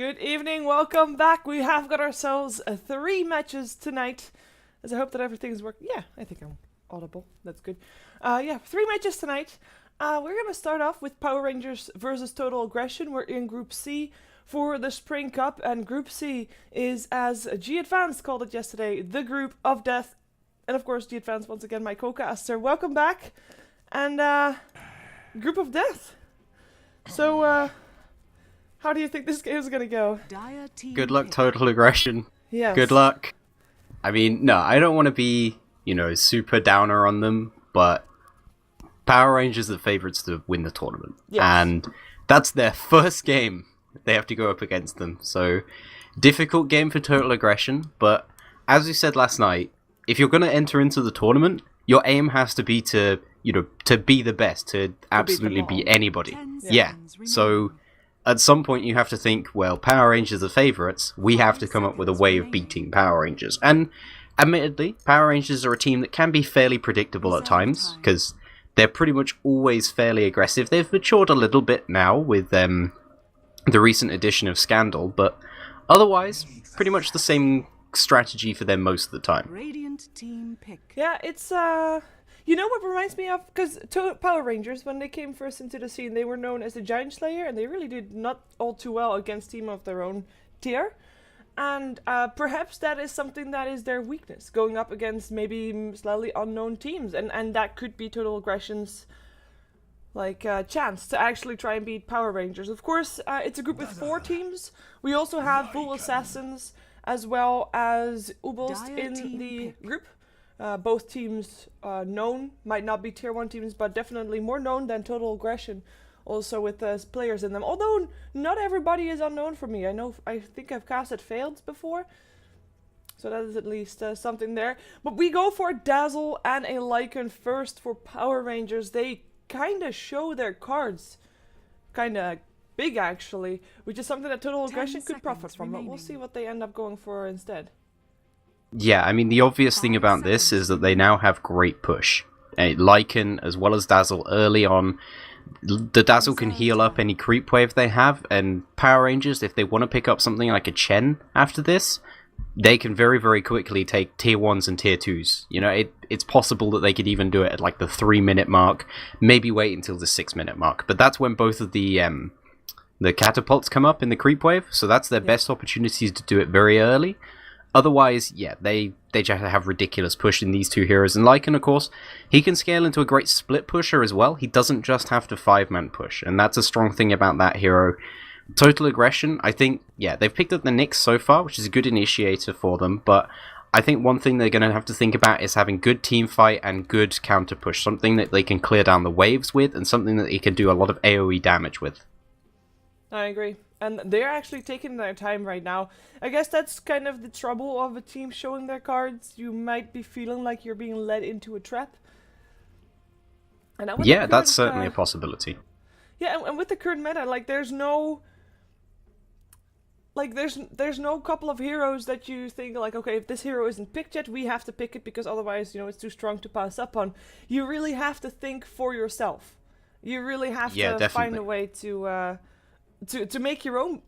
Good evening, welcome back. We have got ourselves 3 matches tonight. As I hope that everything's working. Yeah, I think I'm audible. That's good. 3 matches tonight. We're going to start off with Power Rangers versus Total Aggression. We're in Group C for the Spring Cup, and Group C is, as G Advance called it yesterday, the Group of Death. And of course, G Advance, once again, my co-caster. Welcome back. And, Group of Death. So, how do you think this game is going to go? Good luck, Total Aggression. Yes. Good luck. I mean, no, I don't want to be, super downer on them, but Power Rangers are the favourites to win the tournament. Yes. And that's their first game they have to go up against them. So, difficult game for Total Aggression, but as we said last night, if you're going to enter into the tournament, your aim has to be to be the best, to absolutely beat anybody. Yeah. So, at some point you have to think, well, Power Rangers are favourites, we have to come up with a way of beating Power Rangers. And admittedly, Power Rangers are a team that can be fairly predictable at times, because they're pretty much always fairly aggressive. They've matured a little bit now with the recent addition of Scandal, but otherwise, pretty much the same strategy for them most of the time. Yeah, it's, you know what reminds me of? Because Power Rangers, when they came first into the scene, they were known as the Giant Slayer, and they really did not all too well against teams of their own tier. And perhaps that is something that is their weakness, going up against maybe slightly unknown teams. And that could be Total Aggression's chance to actually try and beat Power Rangers. Of course, it's a group with 4 teams. We also have Bull Assassins as well as Ubost in the group. Both teams known, might not be tier 1 teams, but definitely more known than Total Aggression, also with players in them. Although not everybody is unknown for me. I think I've casted Failed before, so that is at least something there. But we go for Dazzle and a Lycan first for Power Rangers. They kind of show their cards kind of big, actually, which is something that Total Aggression could profit from, but we'll see what they end up going for instead. Yeah, I mean, the obvious thing about this is that they now have great push. Lycan as well as Dazzle early on. The Dazzle can heal up any creep wave they have, and Power Rangers, if they want to pick up something like a Chen after this, they can very, very quickly take tier 1s and tier 2s. It's possible that they could even do it at like the 3-minute mark, maybe wait until the 6-minute mark. But that's when both of the catapults come up in the creep wave, so that's their best opportunities to do it very early. Otherwise, yeah, they just have ridiculous push in these 2 heroes. And Lycan, of course, he can scale into a great split pusher as well. He doesn't just have to 5-man push, and that's a strong thing about that hero. Total Aggression, I think, yeah, they've picked up the Nyx so far, which is a good initiator for them, but I think one thing they're going to have to think about is having good team fight and good counter push, something that they can clear down the waves with, and something that they can do a lot of AoE damage with. I agree. And they're actually taking their time right now. I guess that's kind of the trouble of a team showing their cards. You might be feeling like you're being led into a trap. And yeah, that's certainly a possibility. Yeah, and with the current meta, there's no couple of heroes that you think okay, if this hero isn't picked yet, we have to pick it because otherwise, it's too strong to pass up on. You really have to think for yourself. You really have to definitely find a way to make your own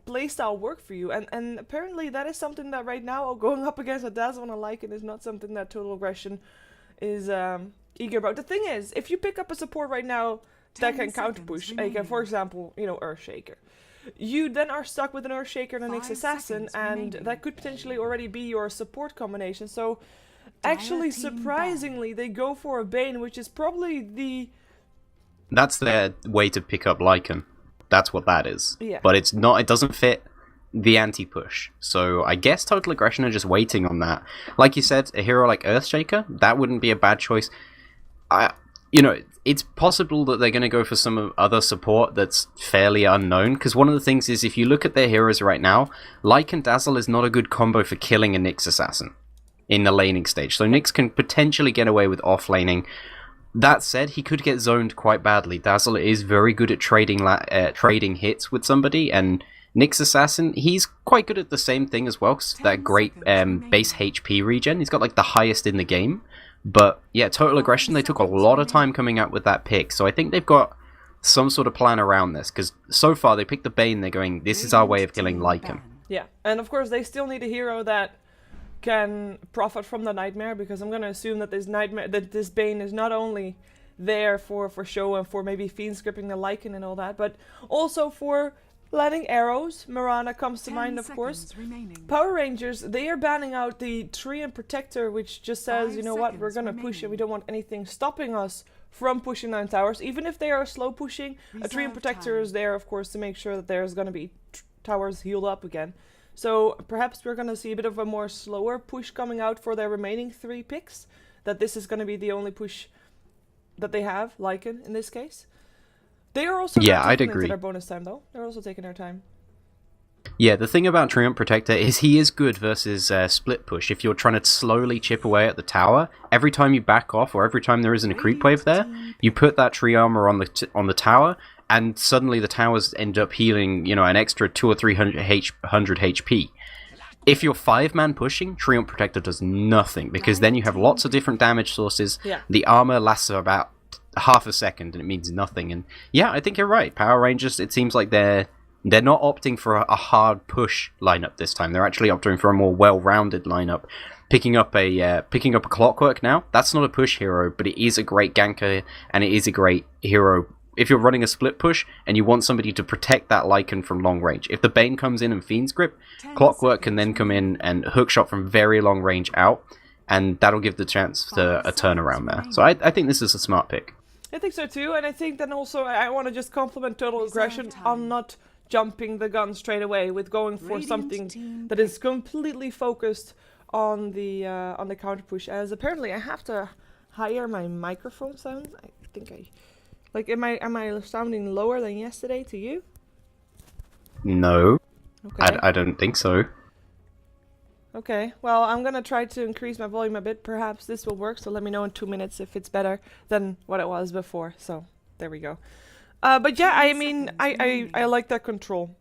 playstyle work for you, and apparently that is something that right now, going up against a Dazzle and a Lycan, is not something that Total Aggression is eager about. The thing is, if you pick up a support right now that can counter push, for example, Earthshaker, you then are stuck with an Earthshaker and an Nyx Assassin, and that could potentially already be your support combination. So actually, surprisingly, they go for a Bane, which is probably that's their way to pick up Lycan. That's what that is. Yeah. But it doesn't fit the anti-push. So I guess Total Aggression are just waiting on that. Like you said, a hero like Earthshaker, that wouldn't be a bad choice. It's possible that they're going to go for some other support that's fairly unknown, because one of the things is, if you look at their heroes right now, Lycan Dazzle is not a good combo for killing a Nyx Assassin in the laning stage. So Nyx can potentially get away with off-laning. That said, he could get zoned quite badly. Dazzle is very good at trading hits with somebody, and Nyx Assassin, he's quite good at the same thing as well, cause that great base HP regen. He's got the highest in the game. But yeah, Total Aggression, they took a lot of time coming up with that pick, so I think they've got some sort of plan around this, because so far they picked the Bane, they're going, this is our way of killing Lycan. Yeah, and of course they still need a hero that can profit from the Nightmare, because I'm gonna assume that this Bane is not only there for show and for maybe fiend scripting the Lycan and all that, but also for landing arrows. Mirana comes to mind, of course. Power Rangers, they are banning out the Treant Protector, which just says, you know what, we're gonna push and we don't want anything stopping us from pushing down towers. Even if they are slow pushing, a Treant Protector is there, of course, to make sure that there's gonna be towers healed up again. So perhaps we're gonna see a bit of a more slower push coming out for their remaining 3 picks. That this is gonna be the only push that they have, Lycan in this case. They are also I'd agree. Into their bonus time though. They're also taking their time. Yeah, the thing about Treant Protector is he is good versus split push. If you're trying to slowly chip away at the tower, every time you back off or every time there isn't a creep wave there, you put that tree armor on the tower, and suddenly the towers end up healing, you know, an extra 200 or 300 HP. If you're 5-man pushing, Treant Protector does nothing, because then you have lots of different damage sources. Yeah. The armor lasts about half a second and it means nothing. And yeah, I think you're right. Power Rangers, it seems like they're not opting for a hard push lineup this time. They're actually opting for a more well-rounded lineup. Picking up a Clockwork now, that's not a push hero, but it is a great ganker, and it is a great hero if you're running a split push and you want somebody to protect that Lycan from long range. If the Bane comes in and Fiend's Grip, Clockwork can then come in and hookshot from very long range out, and that'll give the chance to a turnaround there. So I think this is a smart pick. I think so too, and I think then also I want to just compliment Total Aggression on not jumping the gun straight away with going for something that is completely focused on the counter push. As apparently I have to higher my microphone sound. I think am I sounding lower than yesterday to you? No, okay. I don't think so. Okay, well, I'm gonna try to increase my volume a bit. Perhaps this will work, so let me know in 2 minutes if it's better than what it was before. So, there we go. But yeah, I mean, I like that control.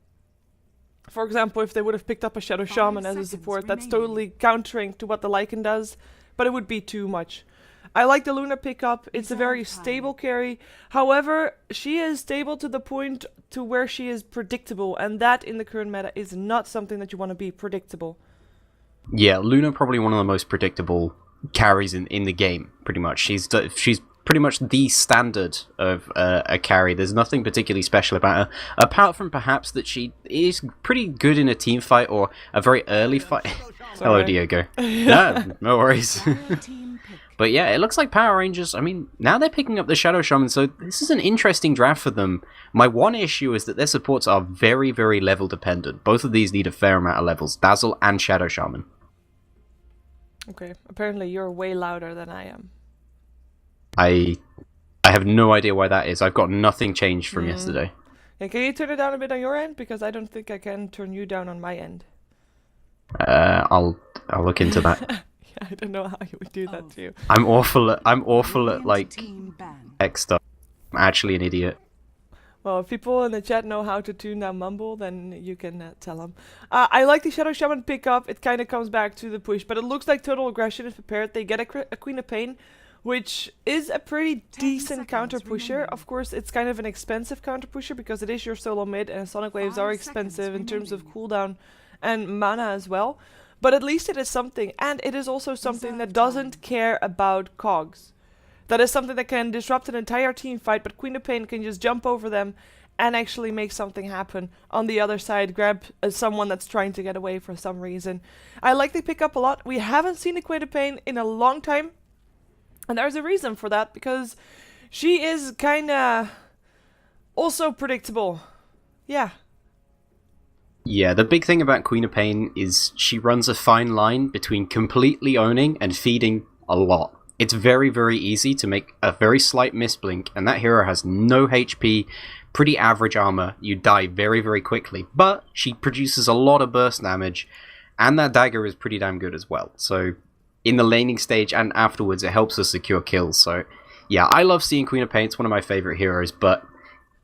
For example, if they would have picked up a Shadow Shaman as a support, that's totally countering to what the Lycan does, but it would be too much. I like the Luna pickup. It's a very stable carry. However, she is stable to the point to where she is predictable, and that in the current meta is not something that you want to be predictable. Yeah, Luna probably one of the most predictable carries in the game, pretty much. She's pretty much the standard of a carry. There's nothing particularly special about her, apart from perhaps that she is pretty good in a team fight or a very early fight. Hello, Diogo. No worries. But yeah, it looks like Power Rangers, I mean, now they're picking up the Shadow Shaman, so this is an interesting draft for them. My one issue is that their supports are very, very level dependent. Both of these need a fair amount of levels, Dazzle and Shadow Shaman. Okay, apparently you're way louder than I am. I have no idea why that is. I've got nothing changed from yesterday. Yeah, can you turn it down a bit on your end? Because I don't think I can turn you down on my end. I'll look into that. I don't know how you would do that to you. I'm awful at like tech stuff. I'm actually an idiot. Well, if people in the chat know how to tune down Mumble, then you can tell them. I like the Shadow Shaman pickup. It kind of comes back to the push, but it looks like Total Aggression is prepared. They get a Queen of Pain, which is a pretty decent counter pusher. Of course, it's kind of an expensive counter pusher because it is your solo mid, and Sonic Waves are expensive in terms of cooldown and mana as well. But at least it is something, and it is also something that doesn't care about cogs. That is something that can disrupt an entire team fight, but Queen of Pain can just jump over them and actually make something happen on the other side, grab someone that's trying to get away for some reason. I like the pickup a lot. We haven't seen a Queen of Pain in a long time, and there's a reason for that, because she is kinda also predictable. Yeah. Yeah, the big thing about Queen of Pain is she runs a fine line between completely owning and feeding a lot. It's very, very easy to make a very slight misblink, and that hero has no HP, pretty average armor, you die very, very quickly, but she produces a lot of burst damage, and that dagger is pretty damn good as well. So in the laning stage and afterwards, it helps us secure kills. So yeah, I love seeing Queen of Pain. It's one of my favorite heroes, but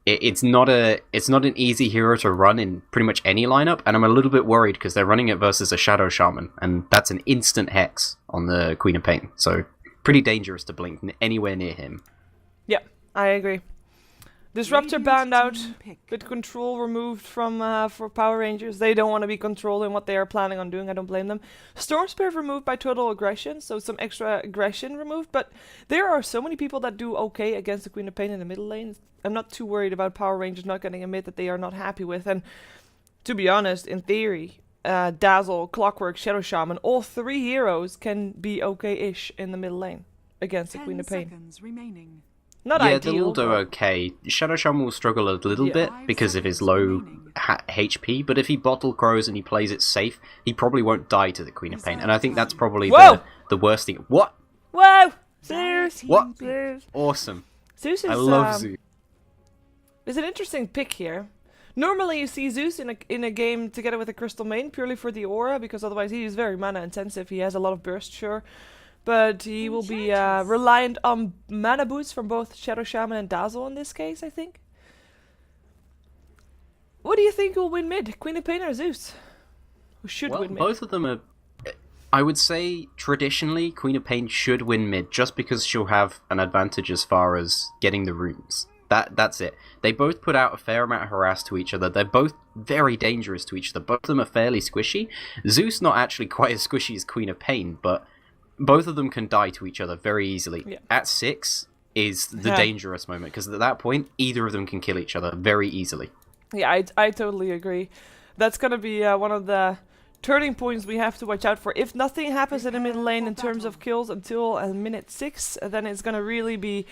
it's not an easy hero to run in pretty much any lineup, and I'm a little bit worried because they're running it versus a Shadow Shaman, and that's an instant hex on the Queen of Pain, so pretty dangerous to blink anywhere near him. Yeah, I agree. Disruptor banned out, with control removed from for Power Rangers. They don't want to be controlling what they are planning on doing. I don't blame them. Storm Spirit removed by Total Aggression, so some extra aggression removed. But there are so many people that do okay against the Queen of Pain in the middle lane. I'm not too worried about Power Rangers not getting a mid that they are not happy with. And to be honest, in theory, Dazzle, Clockwork, Shadow Shaman, all 3 heroes can be okay-ish in the middle lane against the Queen of Pain. Remaining. Not yeah, ideal, they'll all do okay. Shadow Shaman will struggle a little bit because of his low HP, but if he bottle crows and he plays it safe, he probably won't die to the Queen of Pain. And I think that's probably the worst thing. What? Whoa! Zeus! What? Zeus. Awesome. Zeus is, I love Zeus. Is an interesting pick here. Normally you see Zeus in a game together with a Crystal Main purely for the aura, because otherwise he is very mana intensive. He has a lot of burst, sure. But he will be reliant on mana boosts from both Shadow Shaman and Dazzle in this case, I think. What do you think will win mid? Queen of Pain or Zeus? Who should win mid? Both of them are... I would say, traditionally, Queen of Pain should win mid, just because she'll have an advantage as far as getting the runes. That's it. They both put out a fair amount of harass to each other. They're both very dangerous to each other. Both of them are fairly squishy. Zeus not actually quite as squishy as Queen of Pain, but... both of them can die to each other very easily. Yeah. At 6 is the dangerous moment, because at that point, either of them can kill each other very easily. Yeah, I totally agree. That's going to be one of the turning points we have to watch out for. If nothing happens in the middle lane in terms of kills until minute 6, then it's going to really be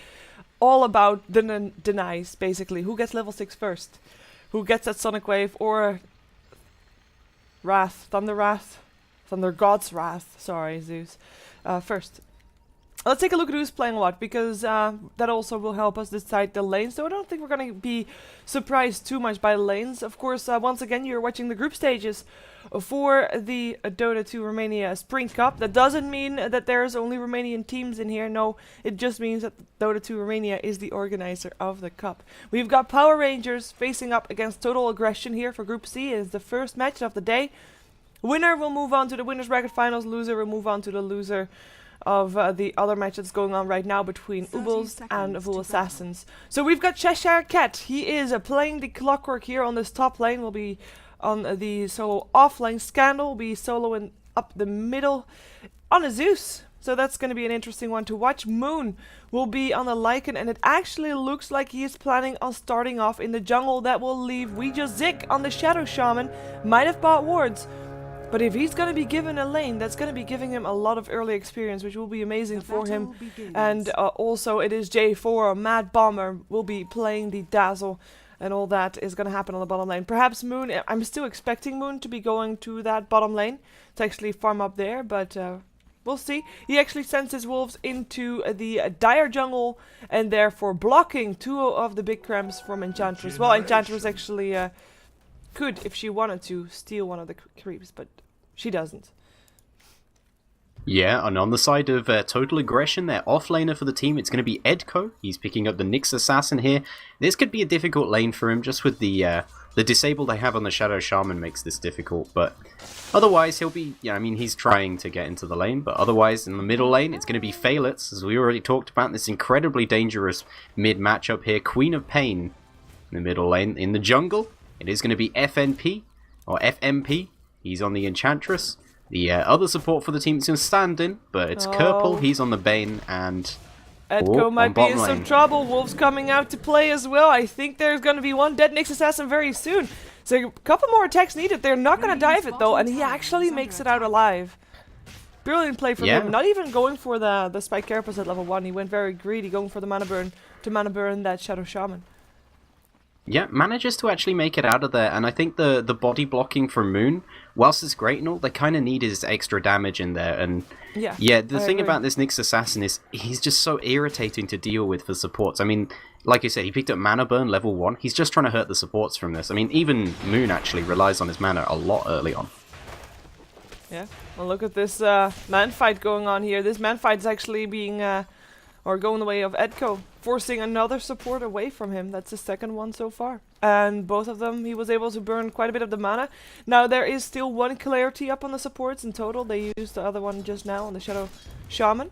all about the denies, basically. Who gets level 6 first? Who gets that Sonic Wave or Thunder God's Wrath, sorry, Zeus. First. Let's take a look at who's playing what, because that also will help us decide the lanes. So I don't think we're going to be surprised too much by the lanes. Of course, once again, you're watching the group stages for the Dota 2 Romania Spring Cup. That doesn't mean that there's only Romanian teams in here. No, it just means that Dota 2 Romania is the organizer of the cup. We've got Power Rangers facing up against Total Aggression here for Group C. It's the first match of the day. Winner will move on to the Winners Bracket Finals. Loser will move on to the loser of the other match that's going on right now between Ubels and Vul Assassins. So we've got Cheshire Cat. He is playing the Clockwork here on this top lane. Will be on the solo off lane. Scandal will be soloing up the middle on a Zeus. So that's going to be an interesting one to watch. Moon will be on the Lycan, and it actually looks like he is planning on starting off in the jungle. That will leave Ouija Zik on the Shadow Shaman. Might have bought wards. But if he's going to be given a lane, that's going to be giving him a lot of early experience, which will be amazing for him. And also it is J4, Mad Bomber, will be playing the Dazzle, and all that is going to happen on the bottom lane. Perhaps Moon, I'm still expecting Moon to be going to that bottom lane to actually farm up there, but we'll see. He actually sends his wolves into the Dire Jungle, and therefore blocking 2 of the big cramps from Enchantress. Well, Enchantress actually... could, if she wanted to, steal one of the creeps, but she doesn't. Yeah, and on the side of Total Aggression, their offlaner for the team, it's going to be Edco. He's picking up the Nyx Assassin here. This could be a difficult lane for him, just with the disable they have on the Shadow Shaman makes this difficult, but otherwise he'll be, yeah, I mean, he's trying to get into the lane, but otherwise in the middle lane, it's going to be Phalitz, as we already talked about, this incredibly dangerous mid matchup here. Queen of Pain in the middle lane. In the jungle, it is going to be FNP, or FMP. He's on the Enchantress. The other support for the team is in stand-in, but it's Kerpel. He's on the Bane, and... Edco might be in some trouble. Wolves coming out to play as well. I think there's going to be one dead Nyx Assassin very soon. So a couple more attacks needed. They're not going to dive it, though, and he actually makes it out alive. Brilliant play from him. Not even going for the Spike Carapace at level 1. He went very greedy, going for the mana burn to mana burn that Shadow Shaman. Yeah, manages to actually make it out of there, and I think the body blocking from Moon, whilst it's great and all, they kind of need his extra damage in there, and yeah the thing about this Nyx Assassin is he's just so irritating to deal with for supports. I mean, like you said, he picked up mana burn level 1, he's just trying to hurt the supports from this. I mean, even Moon actually relies on his mana a lot early on. Yeah, well look at this man fight going on here. This man fight is actually being... or going the way of Edco, forcing another support away from him. That's the second one so far. And both of them, he was able to burn quite a bit of the mana. Now there is still one clarity up on the supports in total. They used the other one just now on the Shadow Shaman.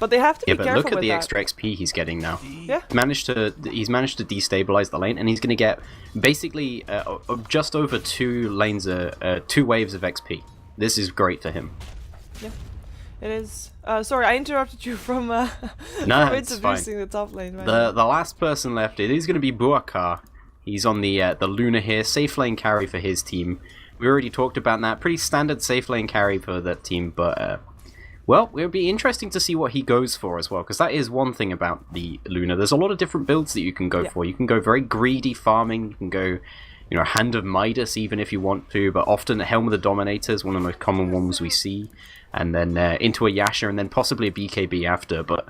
But they have to be but careful look at with the that. extra XP he's getting now. Yeah. He's managed to destabilize the lane, and he's going to get basically just over 2 lanes, 2 waves of XP. This is great for him. Yeah, it is. Sorry, I interrupted you from No, from it's introducing fine. the top lane. The last person left, it is going to be Buakar. He's on the Luna here, safe lane carry for his team. We already talked about that. Pretty standard safe lane carry for that team, but well, it'll be interesting to see what he goes for as well, because that is one thing about the Luna. There's a lot of different builds that you can go for. You can go very greedy farming, you can go, you know, Hand of Midas even if you want to, but often Helm of the Dominator is one of the most common ones we see, and then into a Yasha, and then possibly a BKB after, but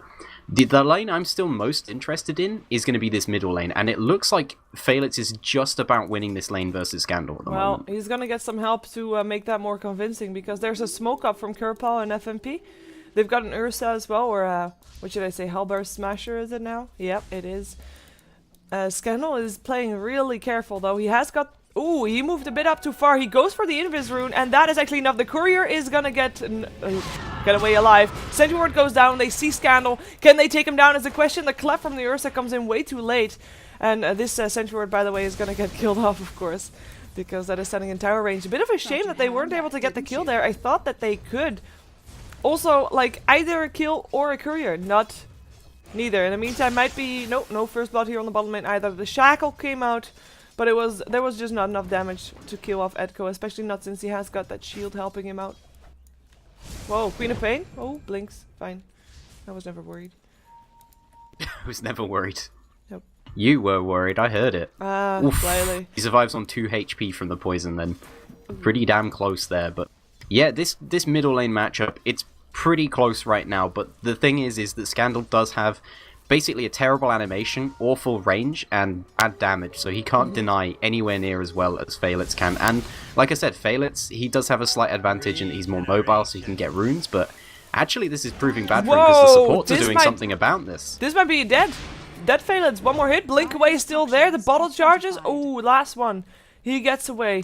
the lane I'm still most interested in is going to be this middle lane, and it looks like Felix is just about winning this lane versus Scandal at the moment. Well, he's going to get some help to make that more convincing, because there's a smoke up from Kerpal and FMP. They've got an Ursa as well, or what should I say, Hellbear Smasher is it now? Yep, it is. Scandal is playing really careful though. He has got... Ooh, he moved a bit up too far. He goes for the Invis rune, and that is actually enough. The courier is gonna get away alive. Sentry Ward goes down. They see Scandal. Can they take him down is the question. The clef from the Ursa comes in way too late. And this Sentry Ward, by the way, is gonna get killed off, of course, because that is standing in tower range. A bit of a shame that they weren't able to get the kill there. I thought that they could. Also, like, either a kill or a courier, not neither. In the meantime, might be... Nope, no first blood here on the bottom lane either. The Shackle came out, but there was just not enough damage to kill off Edko, especially not since he has got that shield helping him out. Whoa, Queen of Pain? Oh, blinks. Fine. I was never worried. I was never worried. Yep. You were worried, I heard it. Slightly. He survives on 2 HP from the poison then. Pretty damn close there, but... Yeah, this middle lane matchup, it's pretty close right now, but the thing is that Scandal does have basically a terrible animation, awful range, and bad damage, so he can't deny anywhere near as well as Felix can. And like I said, Felix, he does have a slight advantage in that he's more mobile, so he can get runes, but actually this is proving bad for him because the supports are doing something about this. This might be dead. Dead Felix, one more hit, blink away is still there, the bottle charges, oh, last one. He gets away.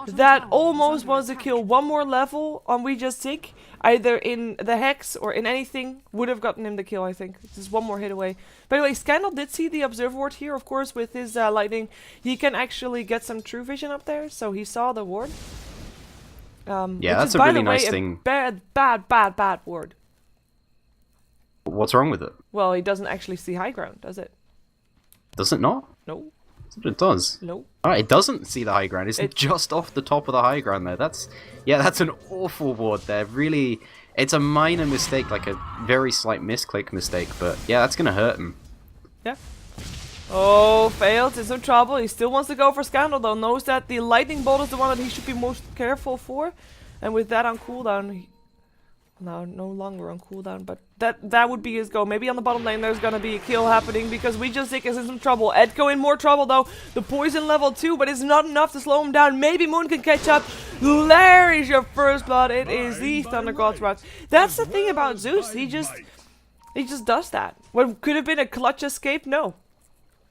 That almost was a kill. One more level on We Just Tick, either in the Hex or in anything, would have gotten him the kill, I think. Just one more hit away. By the way, Scandal did see the Observe Ward here, of course, with his lightning. He can actually get some true vision up there, so he saw the ward. Yeah, that's a really nice thing. Bad ward. What's wrong with it? Well, he doesn't actually see high ground, does it? Does it not? No. It does. No. Oh, it doesn't see the high ground. It's just off the top of the high ground there. That's an awful ward there. Really, it's a minor mistake, like a very slight misclick mistake, but yeah, that's gonna hurt him. Yeah. Oh, failed. It's no trouble. He still wants to go for Scandal though. Knows that the lightning bolt is the one that he should be most careful for, and with that on cooldown, no longer on cooldown, but that would be his go. Maybe on the bottom lane there's gonna be a kill happening because We Just Tick is in some trouble. Edko in more trouble though. The poison level 2, but it's not enough to slow him down. Maybe Moon can catch up. There is your first blood. It is the Thunder God's Wrath. That's the thing about Zeus. He just does that. What could have been a clutch escape? No.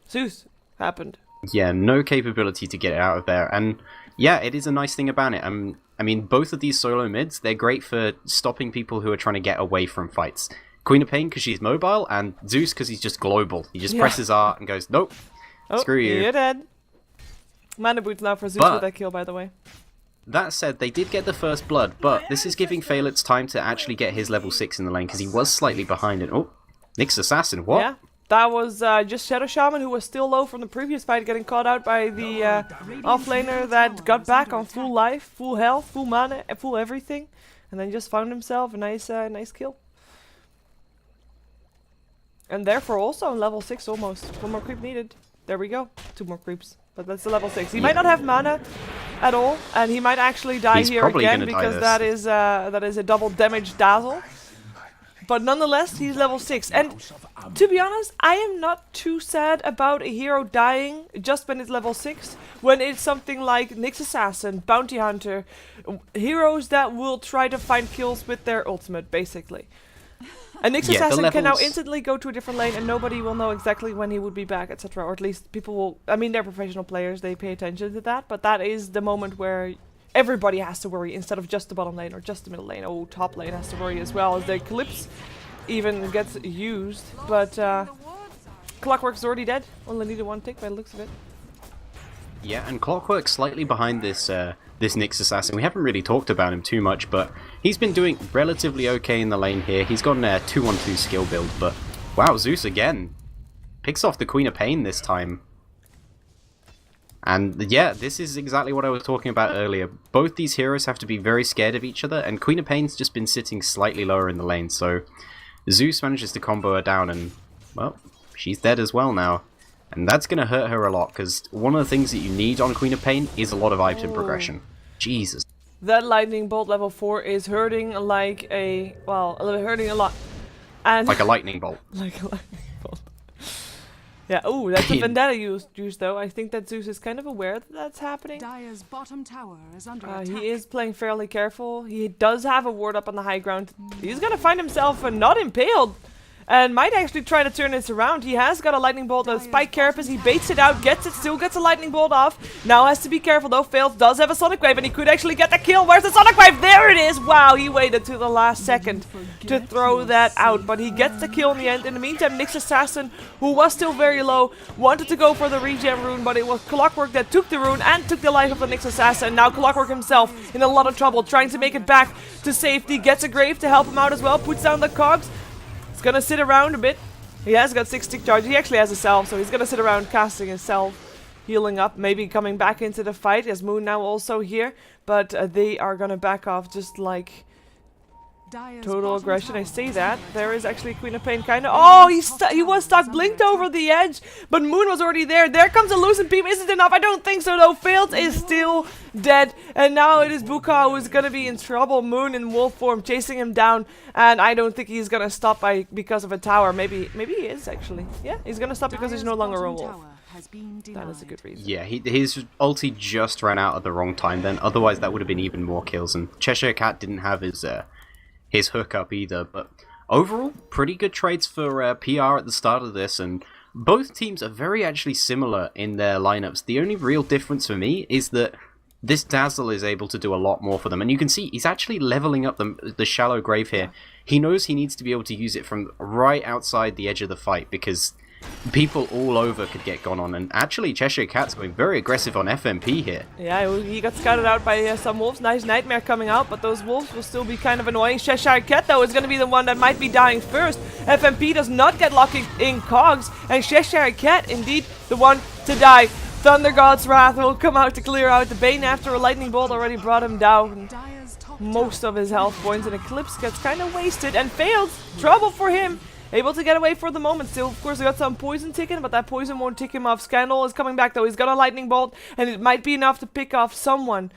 Zeus happened. Yeah, no capability to get out of there, and yeah, it is a nice thing about it. I mean, both of these solo mids, they're great for stopping people who are trying to get away from fights. Queen of Pain because she's mobile, and Zeus because he's just global. He just presses R and goes, nope, screw you. You're dead. Mana boots now for Zeus with that kill, by the way. That said, they did get the first blood, but this is giving Felix time to actually get his level 6 in the lane, because he was slightly behind it. Oh, Nyx Assassin, what? Yeah. That was just Shadow Shaman, who was still low from the previous fight, getting caught out by the offlaner that got back on full life, full health, full mana, full everything, and then just found himself a nice kill. And therefore also on level 6 almost. One more creep needed. There we go. 2 more creeps. But that's the level 6. He might not have mana at all, and he might actually die here again because that is a double damage dazzle. But nonetheless, he's level 6. And to be honest, I am not too sad about a hero dying just when it's level 6. When it's something like Nyx Assassin, Bounty Hunter, heroes that will try to find kills with their ultimate, basically. And Nyx Assassin can now instantly go to a different lane and nobody will know exactly when he would be back, etc. Or at least people will... I mean, they're professional players, they pay attention to that. But that is the moment where everybody has to worry instead of just the bottom lane or just the middle lane. Oh, top lane has to worry as well as the Eclipse even gets used. But Clockwork's already dead. Only needed one tick by the looks of it. Yeah, and Clockwork's slightly behind this this Nyx Assassin. We haven't really talked about him too much, but he's been doing relatively okay in the lane here. He's got a 2-1-2 skill build, but wow, Zeus again picks off the Queen of Pain this time. And yeah, this is exactly what I was talking about earlier. Both these heroes have to be very scared of each other, and Queen of Pain's just been sitting slightly lower in the lane, so Zeus manages to combo her down, and well, she's dead as well now. And that's going to hurt her a lot, because one of the things that you need on Queen of Pain is a lot of item progression. Jesus. That lightning bolt level 4 is hurting like a... well, hurting a lot. And like a lightning bolt. like a lightning bolt. Yeah, ooh, that's a Vendetta use though. I think that Zeus is kind of aware that that's happening. Dire's bottom tower is under attack. He is playing fairly careful. He does have a ward up on the high ground. He's going to find himself not impaled. And might actually try to turn this around. He has got a lightning bolt, a spike carapace. He baits it out, gets it, still gets a lightning bolt off. Now has to be careful though. Fails, does have a sonic wave, and he could actually get the kill. Where's the sonic wave? There it is! Wow, he waited to the last second to throw that out, but he gets the kill in the end. In the meantime, Nyx Assassin, who was still very low, wanted to go for the regen rune, but it was Clockwork that took the rune and took the life of the Nyx Assassin. Now Clockwork himself in a lot of trouble, trying to make it back to safety. Gets a grave to help him out as well. Puts down the cogs. He's gonna sit around a bit. He has got 6 tick charge. He actually has a self, so he's gonna sit around casting his self, healing up, maybe coming back into the fight. As Moon now also here, but they are gonna back off just like Total Aggression. I say that. There is actually Queen of Pain kind of... oh, he was stuck, blinked over the edge, but Moon was already there. There comes a Lucent Beam. Is it enough? I don't think so though. Failed is still dead, and now it is Buka who is going to be in trouble. Moon in wolf form chasing him down, and I don't think he's going to stop because of a tower. Maybe he is actually. Yeah, he's going to stop because he's no longer a wolf. That is a good reason. Yeah, his ulti just ran out at the wrong time then. Otherwise that would have been even more kills, and Cheshire Cat didn't have his hookup either, but overall, pretty good trades for PR at the start of this, and both teams are very actually similar in their lineups. The only real difference for me is that this Dazzle is able to do a lot more for them, and you can see he's actually leveling up the shallow grave here. He knows he needs to be able to use it from right outside the edge of the fight, because people all over could get gone on, and actually Cheshire Cat's going very aggressive on FMP here. Yeah, he got scouted out by some wolves. Nice Nightmare coming out, but those wolves will still be kind of annoying. Cheshire Cat though is going to be the one that might be dying first. FMP does not get locking in cogs, and Cheshire Cat indeed the one to die. Thunder God's Wrath will come out to clear out the Bane after a lightning bolt already brought him down. Most of his health points, and Eclipse gets kind of wasted and fails. Trouble for him. Able to get away for the moment. Still, of course, he got some poison ticking, but that poison won't tick him off. Scandal is coming back, though. He's got a lightning bolt, and it might be enough to pick off someone.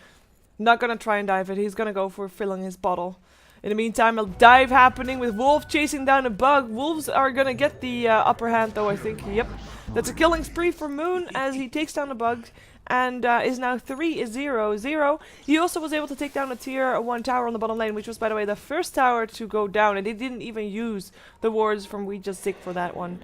Not gonna try and dive it. He's gonna go for filling his bottle. In the meantime, a dive happening with Wolf chasing down a bug. Wolves are gonna get the upper hand, though, I think. Yep. That's a killing spree for Moon as he takes down the bug. And is now 3-0-0. He also was able to take down a tier 1 tower on the bottom lane, which was, by the way, the first tower to go down. And he didn't even use the wards from We Just Sick for that one,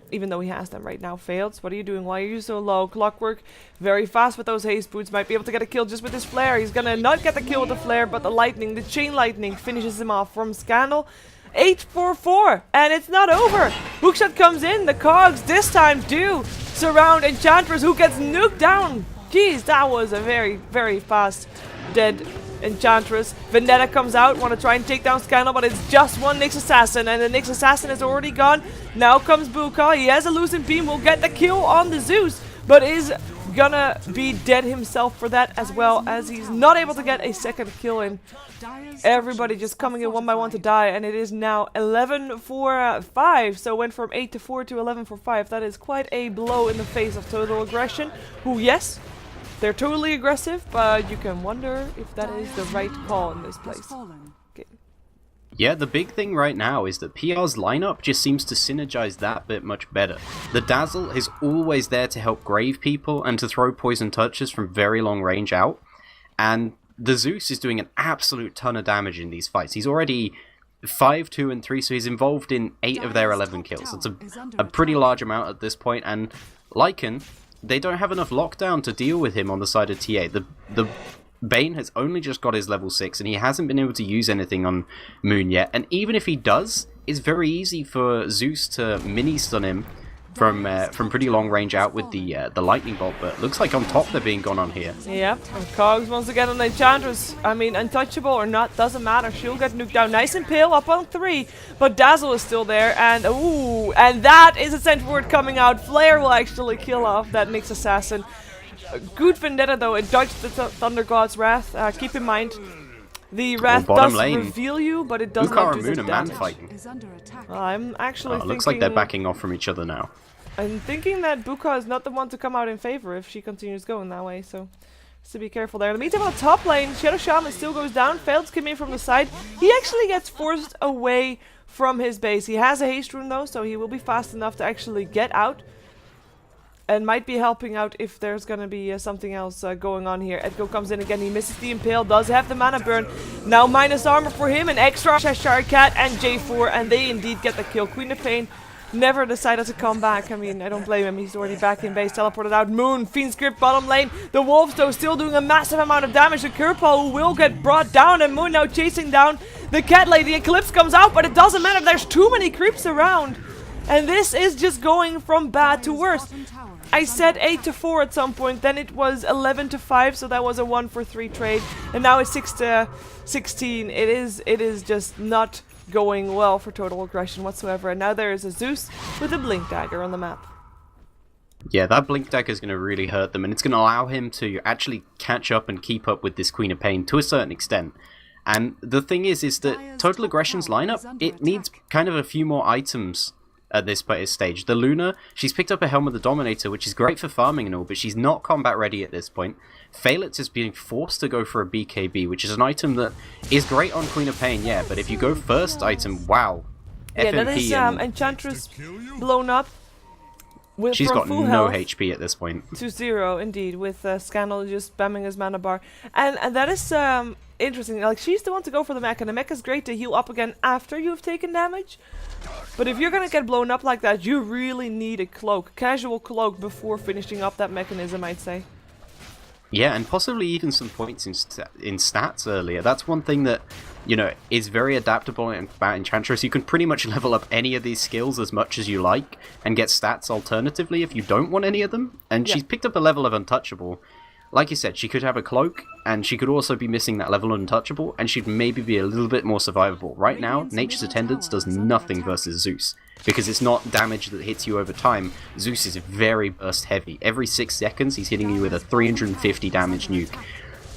even though he has them right now. Failed. What are you doing? Why are you so low? Clockwork, very fast with those haste boots. Might be able to get a kill just with his flare. He's gonna not get the kill with the flare, but the lightning, the chain lightning, finishes him off from Scandal. 8-4-4, and it's not over. Hookshot comes in. The cogs this time do surround Enchantress, who gets nuked down. Jeez, that was a very, very fast dead Enchantress. Vendetta comes out, want to try and take down Scandal, but it's just one Nyx Assassin, and the Nyx Assassin is already gone. Now comes Buka. He has a Lucent Beam, will get the kill on the Zeus, but is gonna be dead himself for that, as well as he's not able to get a second kill in. Everybody just coming in one by one to die, and it is now 11-4-5. So went from 8-4 to 11-4-5. That is quite a blow in the face of Total Aggression, who, yes, they're totally aggressive, but you can wonder if that is the right call in this place. Okay. Yeah, the big thing right now is that PR's lineup just seems to synergize that bit much better. The Dazzle is always there to help grave people and to throw poison touches from very long range out, and the Zeus is doing an absolute ton of damage in these fights. He's already 5, 2, and 3, so he's involved in 8 of their 11 kills. It's a pretty large amount at this point, and Lycan, they don't have enough lockdown to deal with him on the side of TA. The Bane has only just got his level 6, and he hasn't been able to use anything on Moon yet, and even if he does, it's very easy for Zeus to mini-stun him from pretty long range out with the lightning bolt, but looks like on top they're being gone on here. Yep, and Cogs once again on the Enchantress. I mean, untouchable or not, doesn't matter. She'll get nuked down nice and pale up on 3, but Dazzle is still there, and ooh, and that is a sent word coming out. Flare will actually kill off that Nyx Assassin. Good Vendetta though, it dodged the Thunder God's Wrath. Keep in mind, the Wrath does reveal you, but it does not do the damage. I'm actually thinking... looks like they're backing off from each other now. I'm thinking that Buka is not the one to come out in favor if she continues going that way, so just to be careful there. In the meantime, on the top lane, Shadow Shaman still goes down, fails to come in from the side. He actually gets forced away from his base. He has a haste rune though, so he will be fast enough to actually get out. And might be helping out if there's gonna be something else going on here. Edgo comes in again, he misses the Impale, does have the mana burn. Now minus armor for him, an extra Cheshire Cat and J4, and they indeed get the kill. Queen of Pain never decided to come back. I mean, I don't blame him, he's already back in base, teleported out. Moon, Fiend's Grip bottom lane. The Wolves though still doing a massive amount of damage. The Kerpo will get brought down, and Moon now chasing down the Cat Lady. The Eclipse comes out, but it doesn't matter, there's too many creeps around. And this is just going from bad to worse. I said 8-4 at some point, then it was 11-5, so that was a 1-for-3 trade, and now it's 6-16. It is just not going well for Total Aggression whatsoever. And now there is a Zeus with a Blink Dagger on the map. Yeah, that Blink Dagger is going to really hurt them, and it's going to allow him to actually catch up and keep up with this Queen of Pain to a certain extent. And the thing is that Total Aggression's lineup, it needs kind of a few more items at this stage. The Luna, she's picked up a Helm of the Dominator, which is great for farming and all, but she's not combat ready at this point. Phalix is being forced to go for a BKB, which is an item that is great on Queen of Pain, yeah, but if you go first item, wow. Yeah, FMP that is Enchantress blown up. She's got no HP at this point. 2-0 indeed, with Scandal just spamming his mana bar. And that is interesting. Like, she's the one to go for the mech, and the mech is great to heal up again after you've taken damage. But if you're gonna get blown up like that, you really need a cloak. Casual cloak before finishing up that mechanism, I'd say. Yeah, and possibly even some points in stats earlier. That's one thing that, you know, is very adaptable in Enchantress. You can pretty much level up any of these skills as much as you like and get stats alternatively if you don't want any of them. And she's picked up a level of Untouchable. Like you said, she could have a cloak, and she could also be missing that level of Untouchable, and she'd maybe be a little bit more survivable. Right now, Nature's Attendance does nothing versus Zeus, because it's not damage that hits you over time. Zeus is very burst heavy. Every 6 seconds, he's hitting you with a 350 damage nuke.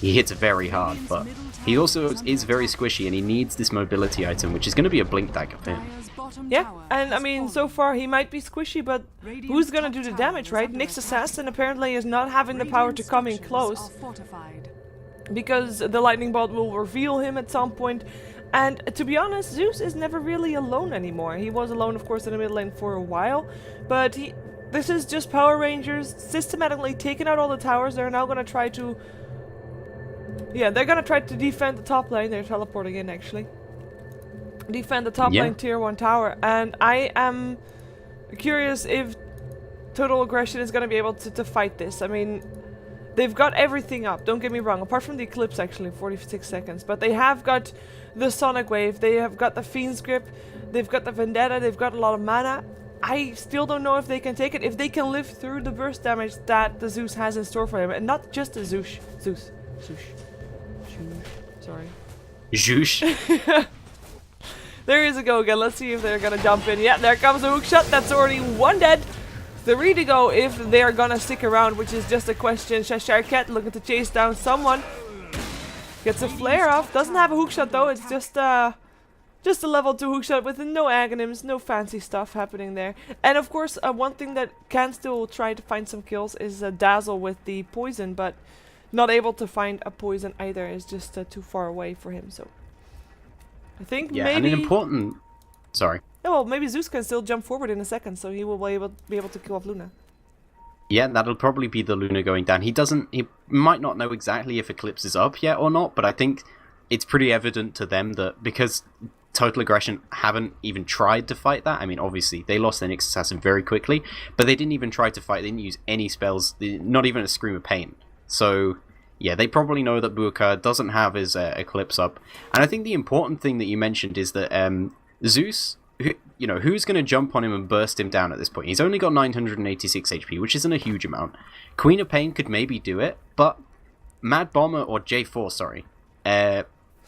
He hits very hard, but he also is very squishy, and he needs this mobility item, which is going to be a Blink Dagger for him. Yeah, and I mean, so far he might be squishy, but who's gonna do the damage, right? Nyx Assassin apparently is not having the power to come in close, because the lightning bolt will reveal him at some point. And to be honest, Zeus is never really alone anymore. He was alone, of course, in the mid lane for a while, but this is just Power Rangers systematically taking out all the towers. They're now gonna try to... Yeah, they're gonna try to defend the top lane. They're teleporting in, actually. Defend the top lane tier 1 tower, and I am curious if Total Aggression is going to be able to fight this. I mean, they've got everything up, don't get me wrong, apart from the Eclipse actually, 46 seconds, but they have got the Sonic Wave, they have got the Fiend's Grip, they've got the Vendetta, they've got a lot of mana. I still don't know if they can take it, if they can live through the burst damage that the Zeus has in store for him, and not just the Zeus. Sorry. Zeus. There is a go again. Let's see if they're gonna jump in. Yeah, there comes a hook shot. That's already 1 dead. 3 to go if they're gonna stick around, which is just a question. Cheshire Cat looking to chase down someone. Gets a flare off. Doesn't have a hook shot though. It's just a level 2 hook shot with no agonyms, no fancy stuff happening there. And of course, one thing that can still try to find some kills is Dazzle with the poison, but not able to find a poison either. Is just too far away for him. So. I think maybe... and an important... Sorry. Oh, well, maybe Zeus can still jump forward in a second, so he will be able to kill off Luna. Yeah, that'll probably be the Luna going down. He might not know exactly if Eclipse is up yet or not, but I think it's pretty evident to them that because Total Aggression haven't even tried to fight that, I mean, obviously, they lost their Nyx Assassin very quickly, but they didn't even try to fight, they didn't use any spells, not even a Scream of Pain. So... yeah, they probably know that Buka doesn't have his Eclipse up. And I think the important thing that you mentioned is that Zeus who's going to jump on him and burst him down at this point? He's only got 986 HP, which isn't a huge amount. Queen of Pain could maybe do it, but Mad Bomber, or J4, sorry,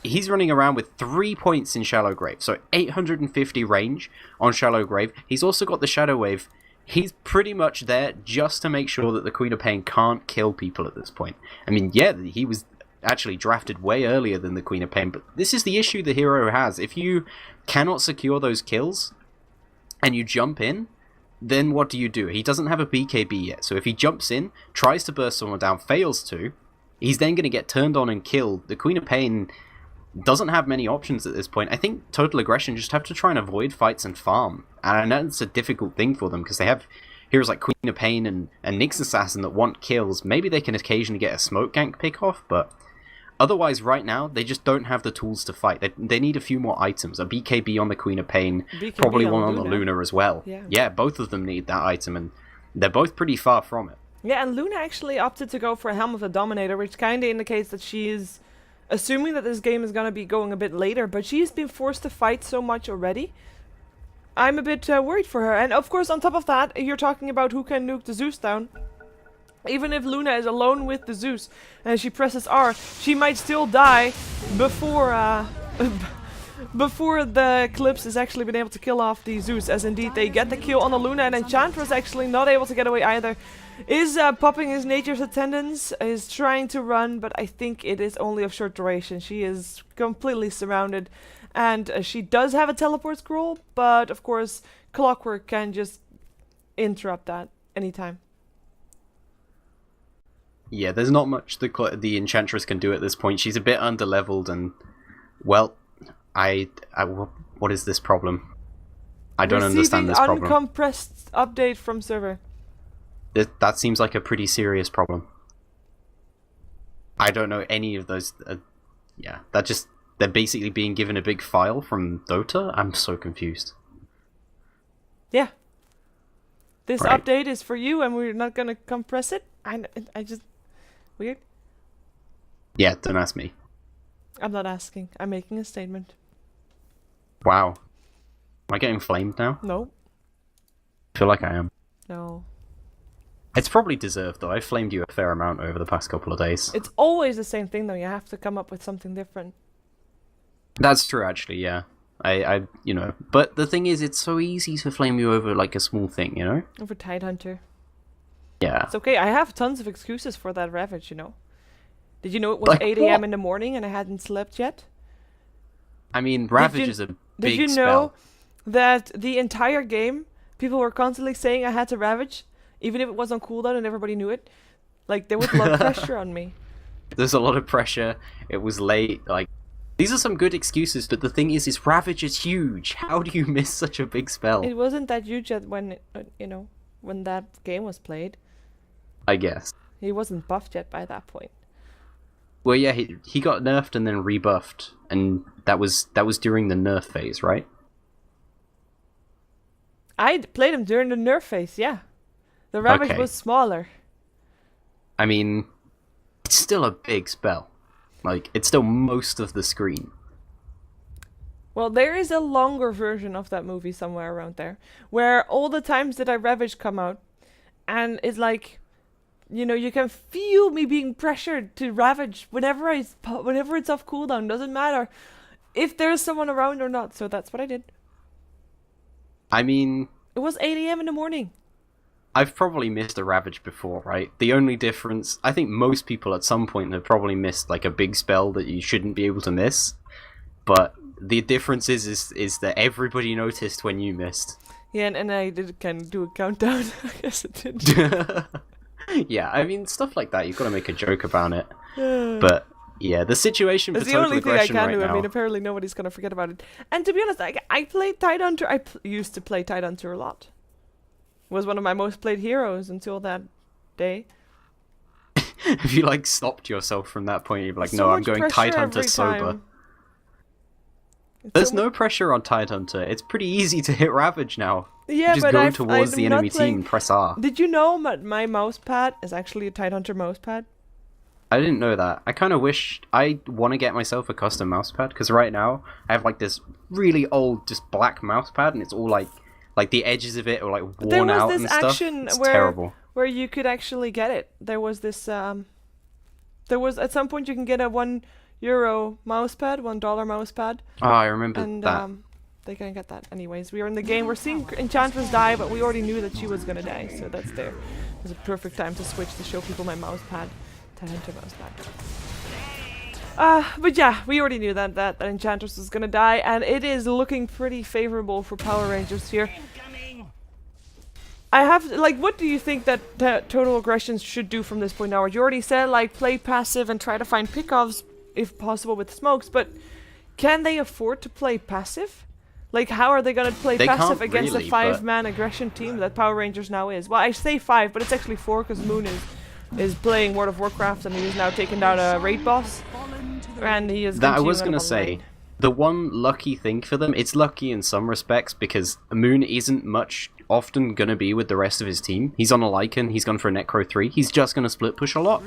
he's running around with 3 points in Shallow Grave, so 850 range on Shallow Grave. He's also got the Shadow Wave. He's pretty much there just to make sure that the Queen of Pain can't kill people at this point. I mean, yeah, he was actually drafted way earlier than the Queen of Pain, but this is the issue the hero has. If you cannot secure those kills and you jump in, then what do? He doesn't have a BKB yet, so if he jumps in, tries to burst someone down, fails to, he's then going to get turned on and killed. The Queen of Pain doesn't have many options at this point. I think Total Aggression just have to try and avoid fights and farm, and I know it's a difficult thing for them because they have heroes like Queen of Pain and Nyx Assassin that want kills. Maybe they can occasionally get a smoke gank pick off, but otherwise right now they just don't have the tools to fight. They need a few more items, a BKB on the Queen of Pain, probably one on the Luna as well. Yeah, both of them need that item, and they're both pretty far from it. Yeah, and Luna actually opted to go for a Helm of the Dominator, which kind of indicates that she is assuming that this game is going to be going a bit later, but she's been forced to fight so much already. I'm a bit worried for her. And of course, on top of that, you're talking about who can nuke the Zeus down. Even if Luna is alone with the Zeus and she presses R, she might still die before before the Eclipse has actually been able to kill off the Zeus, as indeed they get the kill on the Luna, and Enchantress actually not able to get away either. Is popping his Nature's Attendants, is trying to run, but I think it is only of short duration. She is completely surrounded, and she does have a teleport scroll, but of course Clockwork can just interrupt that anytime. Yeah, there's not much the Enchantress can do at this point. She's a bit underleveled, and well, what is this problem? I don't understand this problem. Uncompressed update from server. That seems like a pretty serious problem. I don't know any of those. Yeah, they're basically being given a big file from Dota. I'm so confused. Yeah. This update is for you, and we're not gonna compress it. I just weird. Yeah, don't ask me. I'm not asking. I'm making a statement. Wow. Am I getting flamed now? No. I feel like I am. No. It's probably deserved, though. I flamed you a fair amount over the past couple of days. It's always the same thing, though. You have to come up with something different. That's true, actually, yeah. But the thing is, it's so easy to flame you over, like, a small thing, you know? Over Tidehunter. Yeah. It's okay. I have tons of excuses for that Ravage, you know? Did you know it was 8 a.m. in the morning and I hadn't slept yet? I mean, Ravage is a big spell. Did you know that the entire game, people were constantly saying I had to Ravage? Even if it was on cooldown and everybody knew it. Like, there was a lot of pressure on me. There's a lot of pressure. It was late. Like, these are some good excuses, but the thing is Ravage is huge. How do you miss such a big spell? It wasn't that huge yet when, when that game was played. I guess. He wasn't buffed yet by that point. Well, yeah, he got nerfed and then rebuffed, and that was during the nerf phase, right? I played him during the nerf phase, yeah. The Ravage was smaller. I mean, it's still a big spell. Like, it's still most of the screen. Well, there is a longer version of that movie somewhere around there, where all the times that I Ravage come out, and it's like, you can feel me being pressured to Ravage whenever it's off cooldown. Doesn't matter if there's someone around or not. So that's what I did. I mean, it was 8 a.m. in the morning. I've probably missed a Ravage before, right? The only difference, I think most people at some point have probably missed like a big spell that you shouldn't be able to miss. But the difference is that everybody noticed when you missed. Yeah, and I did kind of do a countdown. I guess it did. Yeah, I mean, stuff like that, you've got to make a joke about it. But, yeah, the situation for Total Aggression right now... It's the only thing I can do. I mean, apparently nobody's going to forget about it. And to be honest, I played Tidehunter. I used to play Tidehunter a lot. It was one of my most played heroes until that day. Have you, like, stopped yourself from that point? You're like, no, I'm going Tidehunter sober. There's no pressure on Tidehunter. It's pretty easy to hit Ravage now. Yeah, just go towards the enemy team and press R. Did you know my mouse pad is actually a Tidehunter mouse pad? I didn't know that. I kind of wish... I want to get myself a custom mouse pad, because right now I have like this really old, just black mouse pad, and it's all like the edges of it are like worn there out was this and stuff. action It's where terrible. where you could actually get it. There was this there was at some point you can get a €1 mouse pad, $1 mouse pad. Oh, I remember And that. they can get that anyways. We were in the game. We're seeing Enchantress die, but we already knew that she was gonna die, so that's there. It was a perfect time to switch to show people my mouse pad, to enter mouse pad. But yeah, we already knew that Enchantress was gonna die, and it is looking pretty favorable for Power Rangers here. I have, like, what do you think that Total Aggression should do from this point onward? You already said, like, play passive and try to find pickoffs, if possible, with smokes, but can they afford to play passive? Like, how are they gonna play passive against really, a 5-man aggression team that Power Rangers now is? Well, I say 5, but it's actually 4, because Moon is playing World of Warcraft, and he's now taken down a raid boss. And he is That I was continuing gonna on say, raid. the one lucky thing for them, it's lucky in some respects because Moon isn't often gonna be with the rest of his team. He's on a Lycan, he's gone for a Necro 3, he's just gonna split push a lot.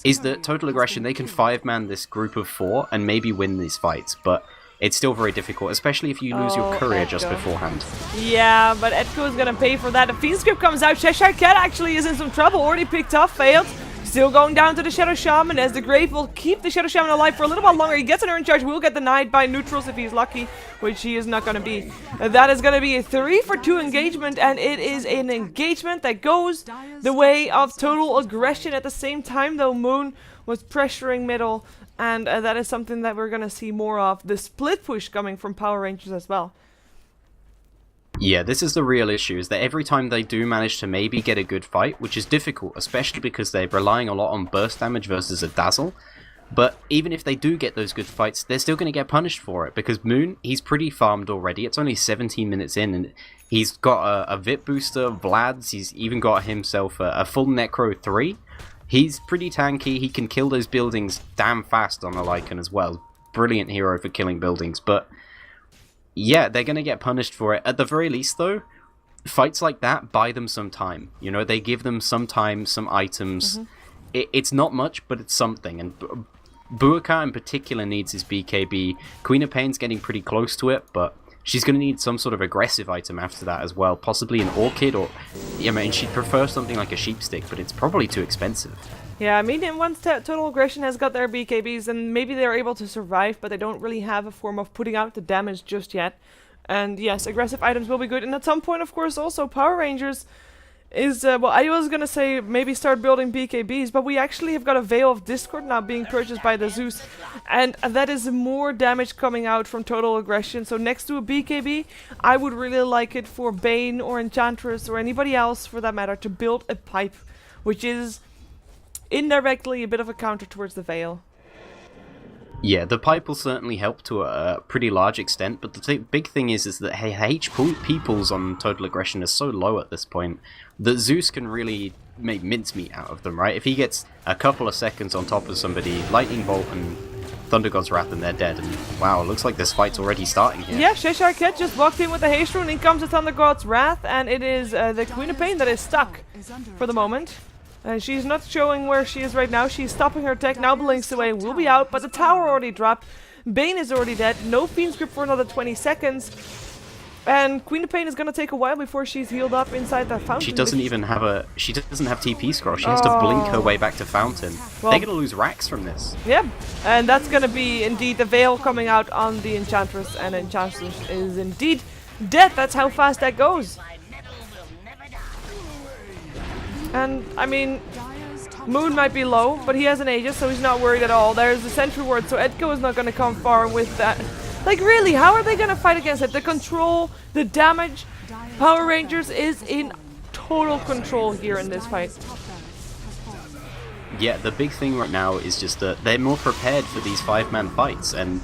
Is that Total Aggression, they can 5-man this group of 4 and maybe win these fights, but it's still very difficult, especially if you lose your courier just Edko. beforehand. Yeah, but Edko is gonna pay for that. If Fiend Script comes out, Cheshire Cat actually is in some trouble. Already picked off, failed. Still going down to the Shadow Shaman, as the Grave will keep the Shadow Shaman alive for a little while longer. He gets an Urn Charge, will get denied by neutrals if he's lucky, which he is not going to be. That is going to be a 3-for-2 engagement, and it is an engagement that goes the way of Total Aggression. At the same time, though, Moon was pressuring middle, and that is something that we're going to see more of. The split push coming from Power Rangers as well. Yeah, this is the real issue, is that every time they do manage to maybe get a good fight, which is difficult, especially because they're relying a lot on burst damage versus a dazzle, but even if they do get those good fights, they're still going to get punished for it, because Moon, he's pretty farmed already. It's only 17 minutes in, and he's got a VIP booster, Vlad's, he's even got himself a full Necro 3. He's pretty tanky, he can kill those buildings damn fast on a Lycan as well. Brilliant hero for killing buildings, but yeah, they're going to get punished for it. At the very least, though, fights like that buy them some time. You know, they give them some time, some items. It's not much, but it's something. And Buaka in particular needs his BKB. Queen of Pain's getting pretty close to it, but she's going to need some sort of aggressive item after that as well. Possibly an Orchid, or I mean, she'd prefer something like a Sheepstick, but it's probably too expensive. Yeah, I mean, and once Total Aggression has got their BKBs, and maybe they're able to survive, but they don't really have a form of putting out the damage just yet. And yes, aggressive items will be good. And at some point, of course, also Power Rangers is, well, I was gonna say maybe start building BKBs, but we actually have got a Veil of Discord now being purchased by the Zeus, and that is more damage coming out from Total Aggression. So next to a BKB, I would really like it for Bane or Enchantress or anybody else for that matter to build a pipe, which is indirectly a bit of a counter towards the Veil. Yeah, the pipe will certainly help to a pretty large extent, but the big thing is that HP pools on Total Aggression is so low at this point that Zeus can really make mincemeat out of them, right? If he gets a couple of seconds on top of somebody, Lightning Bolt and Thunder God's Wrath, and they're dead, and wow, it looks like this fight's already starting here. Yeah, Cheshire Cat just walked in with the haste rune, in comes the Thunder God's Wrath, and it is the Queen of Pain that is stuck for the moment. She's not showing where she is right now. She's stopping her attack. Now blinks away. Will be out, but the tower already dropped. Bane is already dead. No Fiend Script for another 20 seconds. And Queen of Pain is gonna take a while before she's healed up inside that fountain. She doesn't even have she doesn't have TP scroll. She has to blink her way back to fountain. Well, they're gonna lose racks from this. Yeah, and that's gonna be indeed the Veil coming out on the Enchantress, and Enchantress is indeed dead. That's how fast that goes. And, I mean, Moon might be low, but he has an Aegis, so he's not worried at all. There's the Sentry Ward, so Edko is not going to come far with that. Like, really, how are they going to fight against it? The control, the damage. Power Rangers is in total control here in this fight. Yeah, the big thing right now is just that they're more prepared for these 5-man fights, and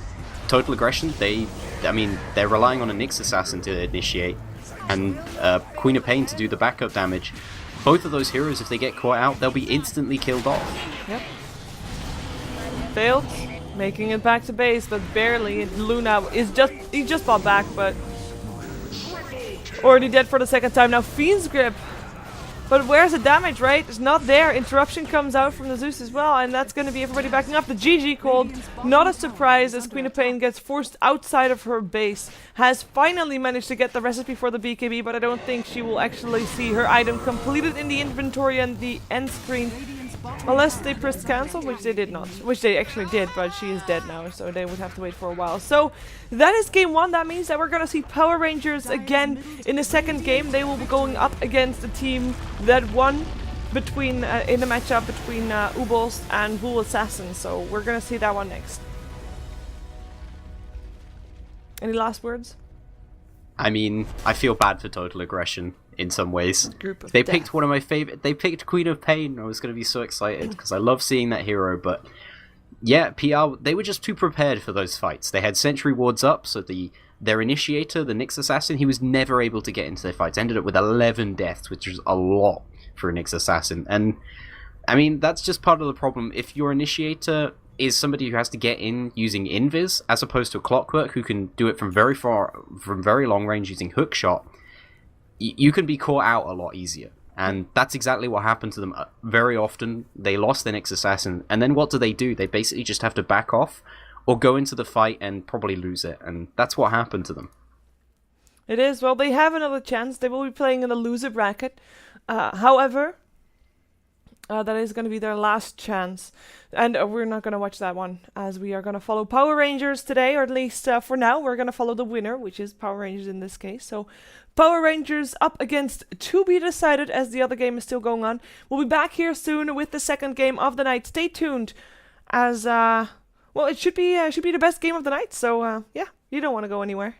Total Aggression, they're relying on a Nyx Assassin to initiate, and Queen of Pain to do the backup damage. Both of those heroes, if they get caught out, they'll be instantly killed off. Yep. Failed. Making it back to base, but barely. Luna is he just fought back, but already dead for the second time. Now Fiend's Grip But where's the damage, right? It's not there. Interruption comes out from the Zeus as well, and that's going to be everybody backing up. The GG called, not a surprise, as Queen of Pain gets forced outside of her base. Has finally managed to get the recipe for the BKB, but I don't think she will actually see her item completed in the inventory and the end screen. Unless they pressed cancel, which they did not. Which they actually did, but she is dead now, so they would have to wait for a while. So, that is game 1. That means that we're gonna see Power Rangers again in the second game. They will be going up against the team that won between in the matchup between Ubos and Bull Assassin. So, we're gonna see that one next. Any last words? I mean, I feel bad for TotalAggression in some ways. They picked one of my favorite. They picked Queen of Pain. I was going to be so excited because I love seeing that hero. But yeah, PR, they were just too prepared for those fights. They had sentry wards up, so their initiator, the Nyx Assassin, he was never able to get into their fights. Ended up with 11 deaths, which is a lot for a Nyx Assassin. And I mean, that's just part of the problem. If your initiator is somebody who has to get in using invis, as opposed to a Clockwork who can do it from very long range using hookshot, you can be caught out a lot easier. And that's exactly what happened to them very often. They lost their Nyx Assassin, and then what do? They basically just have to back off or go into the fight and probably lose it, and that's what happened to them. It is. Well, they have another chance. They will be playing in the loser bracket. However, that is going to be their last chance. And we're not going to watch that one, as we are going to follow Power Rangers today, or at least for now, we're going to follow the winner, which is Power Rangers in this case. So, Power Rangers up against To Be Decided, as the other game is still going on. We'll be back here soon with the second game of the night. Stay tuned, as, well, it should be the best game of the night, so, yeah, you don't want to go anywhere.